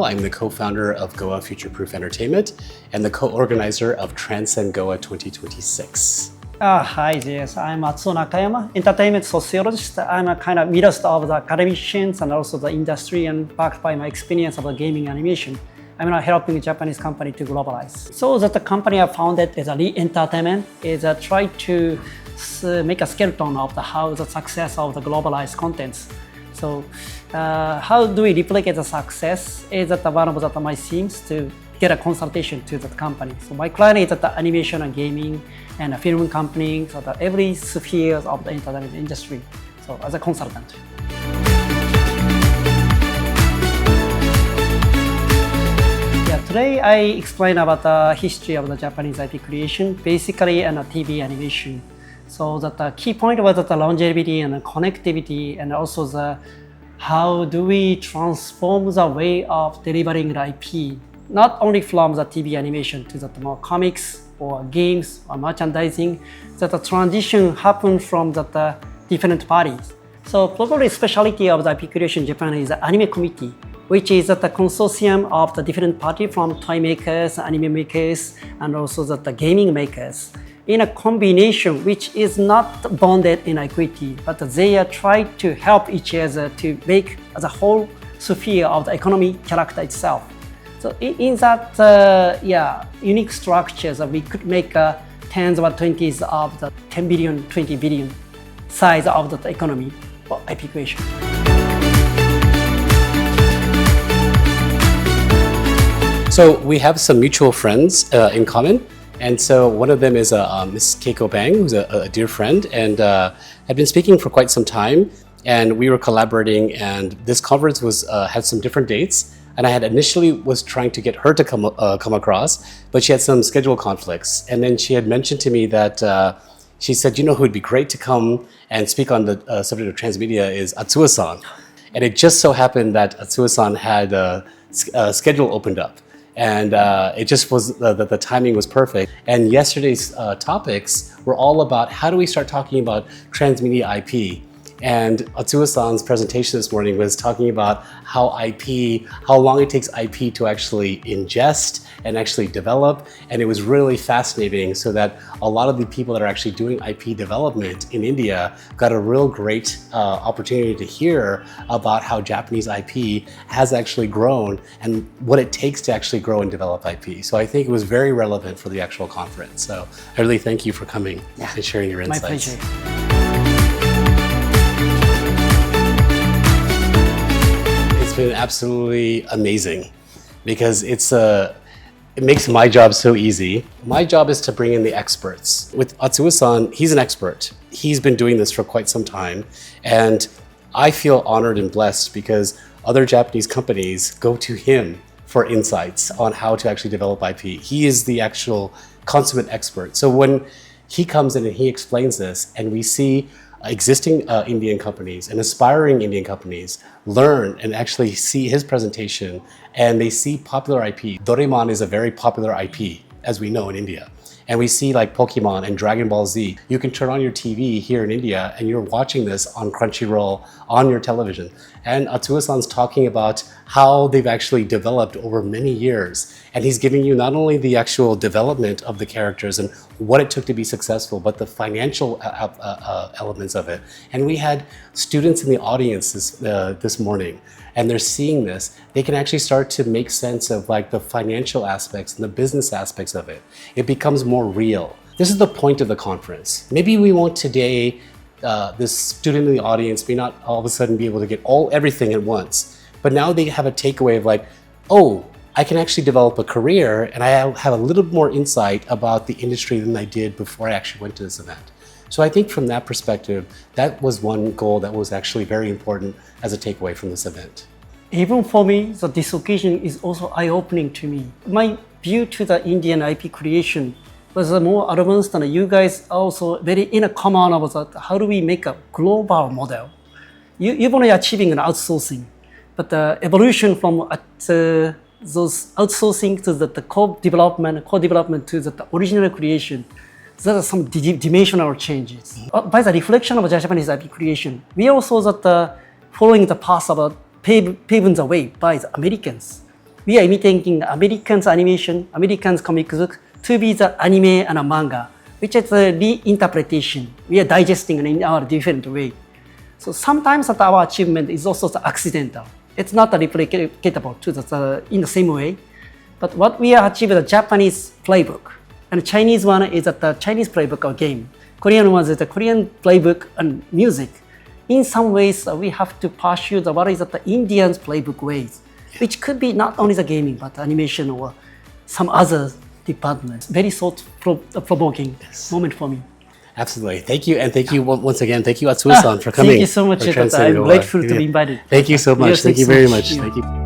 I'm the co-founder of Goa Future Proof Entertainment and the co-organizer of Transcend Goa 2026. Hi, yes, I'm Atsuo Nakayama, entertainment sociologist. I'm a kind of midst of the academicians and also the industry, and backed by my experience of the gaming animation. I'm now helping a Japanese company to globalize. So that the company I founded is a Entertainment is try to make a skeleton of how the success of the globalized contents. So how do we replicate the success is that one of my themes to get a consultation to that company. So my client is the animation and gaming and a film company, so that every sphere of the entertainment industry. So as a consultant. Today I explain about the history of the Japanese IP creation, basically and TV animation. So that the key point was the longevity and the connectivity, and also the how do we transform the way of delivering the IP, not only from the TV animation to the more comics or games or merchandising, that the transition happened from the different parties. So probably specialty of the IP creation in Japan is the anime committee, which is the consortium of the different parties from toy makers, anime makers, and also the gaming makers, in a combination which is not bonded in equity, but they are trying to help each other to make the whole sphere of the economy character itself. So in that unique structures, we could make tens or twenties of the 10 billion, 20 billion size of the economy for IP creation. So we have some mutual friends in common. And so one of them is Miss Keiko Bang, who's a dear friend, and had been speaking for quite some time. And we were collaborating, and this conference had some different dates. And I had initially was trying to get her to come across, but she had some schedule conflicts. And then she had mentioned to me that she said, you know, who would be great to come and speak on the subject of transmedia is Atsuo-san. And it just so happened that Atsuo-san had a schedule opened up. And it just was, the timing was perfect. And yesterday's topics were all about how do we start talking about transmedia IP. And Atsuo-san's presentation this morning was talking about how long it takes IP to actually ingest and actually develop. And it was really fascinating, so that a lot of the people that are actually doing IP development in India got a real great opportunity to hear about how Japanese IP has actually grown and what it takes to actually grow and develop IP. So I think it was very relevant for the actual conference. So I really thank you for coming and sharing your insights. My pleasure. It's been absolutely amazing, because it makes my job so easy. My job is to bring in the experts. With Atsuo-san, he's an expert. He's been doing this for quite some time, and I feel honored and blessed because other Japanese companies go to him for insights on how to actually develop IP. He is the actual consummate expert. So when he comes in and he explains this, and we see existing Indian companies and aspiring Indian companies learn and actually see his presentation, and they see popular IP. Doraemon is a very popular IP, as we know, in India. And we see like Pokemon and Dragon Ball Z. You can turn on your TV here in India and you're watching this on Crunchyroll on your television. And Atsuo-san's talking about how they've actually developed over many years. And he's giving you not only the actual development of the characters and what it took to be successful, but the financial elements of it. And we had students in the audience this morning, and they're seeing this. They can actually start to make sense of like the financial aspects and the business aspects of it. It becomes more real. This is the point of the conference. Maybe we won't today, this student in the audience may not all of a sudden be able to get everything at once, but now they have a takeaway of like, oh, I can actually develop a career, and I have a little more insight about the industry than I did before I actually went to this event. So I think from that perspective, that was one goal that was actually very important as a takeaway from this event. Even for me, this occasion is also eye-opening to me. My view to the Indian IP creation was more advanced than you guys also very in a common of that. How do we make a global model? You've only achieving an outsourcing, but the evolution from those outsourcing to the co-development to the original creation, there are some dimensional changes. By the reflection of Japanese IP creation, we also following the path of paving the way by the Americans. we are imitating Americans' animation, Americans' comic book to be the anime and a manga, which is a reinterpretation. We are digesting in our different way. So sometimes that our achievement is also the accidental. It's not replicatable to in the same way. But what we are achieving the Japanese playbook, and the Chinese one is the Chinese playbook or game. Korean one is the Korean playbook and music. In some ways, we have to pursue what is the Indians playbook ways, which could be not only the gaming, but animation or some other departments. Very thought-provoking moment for me. Absolutely. Thank you. And thank you once again. Thank you, Atsuo-san, for coming. Thank you so much. I'm grateful to be invited. Thank you so much. Yes, thank you so very much. much. Thank you.